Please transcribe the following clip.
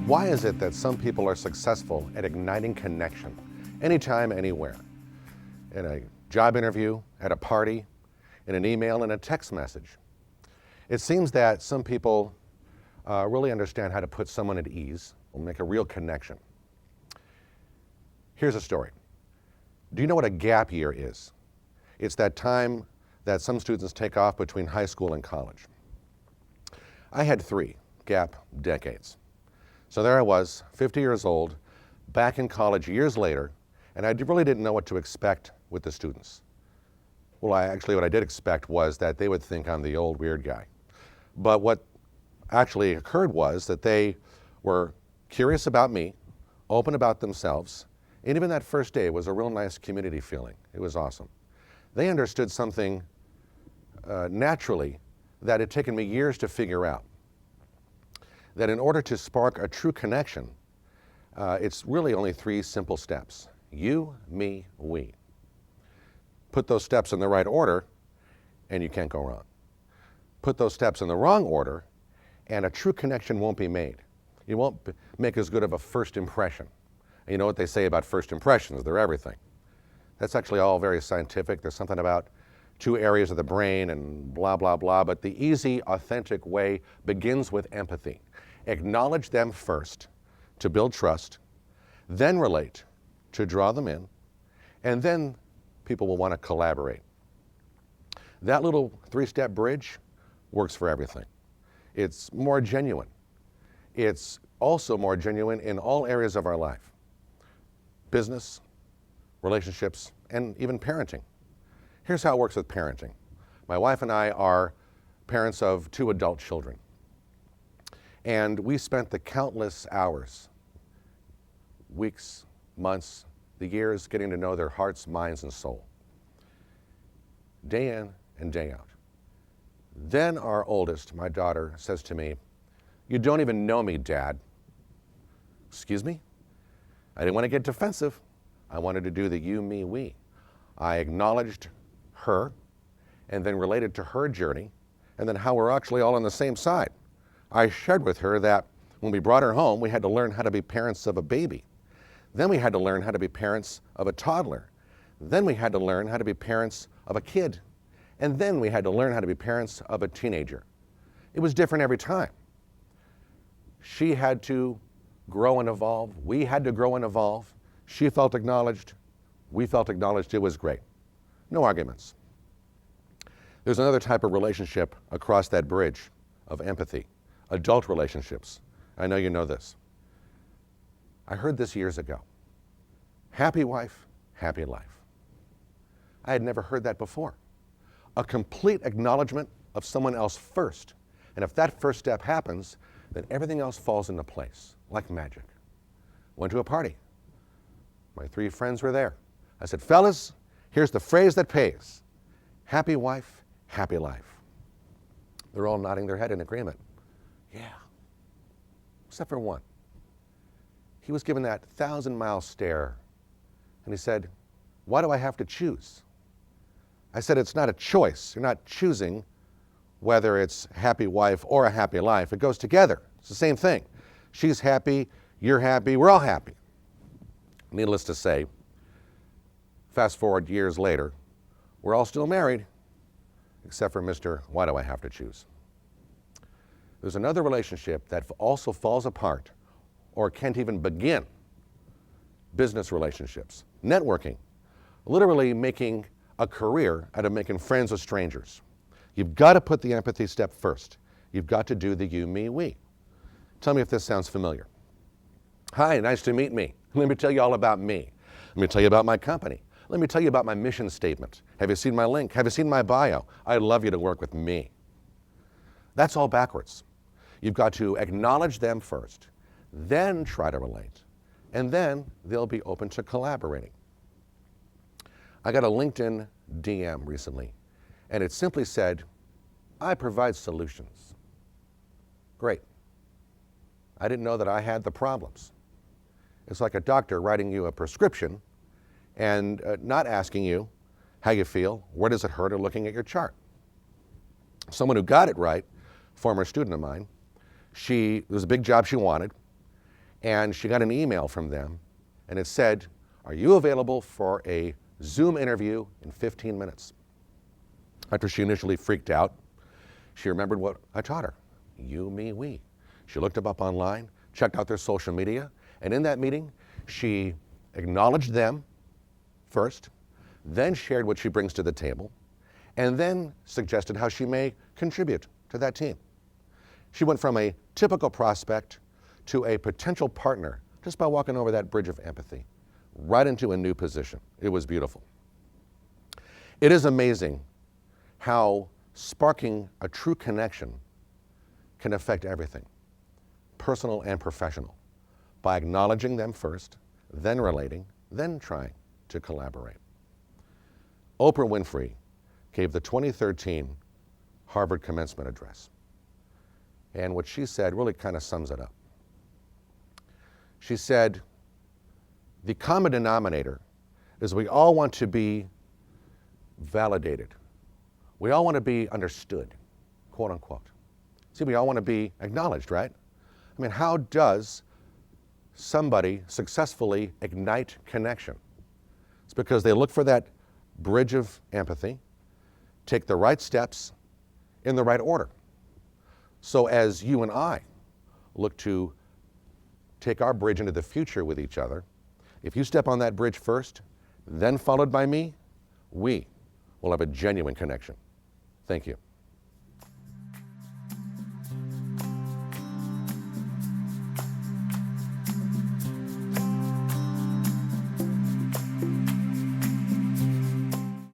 Why is it that some people are successful at igniting connection anytime, anywhere? In a job interview, at a party, in an email, in a text message. It seems that some people really understand how to put someone at ease or make a real connection. Here's a story. Do you know what a gap year is? It's that time that some students take off between high school and college. I had 3 gap decades. So there I was, 50 years old, back in college years later, and I really didn't know what to expect with the students. Well, what I did expect was that they would think I'm the old weird guy. But what actually occurred was that they were curious about me, open about themselves, and even that first day was a real nice community feeling. It was awesome. They understood something naturally that had taken me years to figure out. That in order to spark a true connection, it's really only 3 simple steps. You, me, we. Put those steps in the right order, and you can't go wrong. Put those steps in the wrong order, and a true connection won't be made. You won't make as good of a first impression. And you know what they say about first impressions, they're everything. That's actually all very scientific. There's something about 2 areas of the brain and blah, blah, blah, but the easy, authentic way begins with empathy. Acknowledge them first to build trust, then relate to draw them in, and then people will want to collaborate. That little 3-step bridge works for everything. It's more genuine. It's also more genuine in all areas of our life. Business, relationships, and even parenting. Here's how it works with parenting. My wife and I are parents of 2 adult children. And we spent the countless hours, weeks, months, the years getting to know their hearts, minds, and soul. Day in and day out. Then our oldest, my daughter, says to me, "You don't even know me, Dad." Excuse me? I didn't want to get defensive. I wanted to do the you, me, we. I acknowledged her and then related to her journey and then how we're actually all on the same side. I shared with her that when we brought her home, we had to learn how to be parents of a baby. Then we had to learn how to be parents of a toddler. Then we had to learn how to be parents of a kid. And then we had to learn how to be parents of a teenager. It was different every time. She had to grow and evolve. We had to grow and evolve. She felt acknowledged. We felt acknowledged. It was great. No arguments. There's another type of relationship across that bridge of empathy. Adult relationships. I know you know this. I heard this years ago. Happy wife, happy life. I had never heard that before. A complete acknowledgement of someone else first. And if that first step happens, then everything else falls into place, like magic. Went to a party. My 3 friends were there. I said, "Fellas, here's the phrase that pays. Happy wife, happy life." They're all nodding their head in agreement. Yeah. Except for one. He was given that 1,000-mile stare, and he said, "Why do I have to choose?" I said, "It's not a choice. You're not choosing whether it's happy wife or a happy life. It goes together. It's the same thing. She's happy, you're happy, we're all happy." Needless to say, fast forward years later, we're all still married, except for Mr. Why do I have to choose? There's another relationship that also falls apart or can't even begin. Business relationships, networking, literally making a career out of making friends with strangers. You've got to put the empathy step first. You've got to do the you, me, we. Tell me if this sounds familiar. Hi, nice to meet me. Let me tell you all about me. Let me tell you about my company. Let me tell you about my mission statement. Have you seen my link? Have you seen my bio? I'd love you to work with me. That's all backwards. You've got to acknowledge them first, then try to relate, and then they'll be open to collaborating. I got a LinkedIn DM recently, and it simply said, "I provide solutions." Great. I didn't know that I had the problems. It's like a doctor writing you a prescription and not asking you how you feel, where does it hurt, or looking at your chart. Someone who got it right, former student of mine, there was a big job she wanted, And she got an email from them, and it said, "Are you available for a Zoom interview in 15 minutes?" After she initially freaked out, she remembered what I taught her. You, me, we. She looked them up online, checked out their social media, and in that meeting, she acknowledged them first, then shared what she brings to the table, and then suggested how she may contribute to that team. She went from a typical prospect to a potential partner just by walking over that bridge of empathy, right into a new position. It was beautiful. It is amazing how sparking a true connection can affect everything, personal and professional, by acknowledging them first, then relating, then trying to collaborate. Oprah Winfrey gave the 2013 Harvard commencement address. And what she said really kind of sums it up. She said, the common denominator is we all want to be validated. We all want to be understood, quote unquote. See, we all want to be acknowledged, right? I mean, how does somebody successfully ignite connection? It's because they look for that bridge of empathy, take the right steps in the right order. So as you and I look to take our bridge into the future with each other, if you step on that bridge first, then followed by me, we will have a genuine connection. Thank you.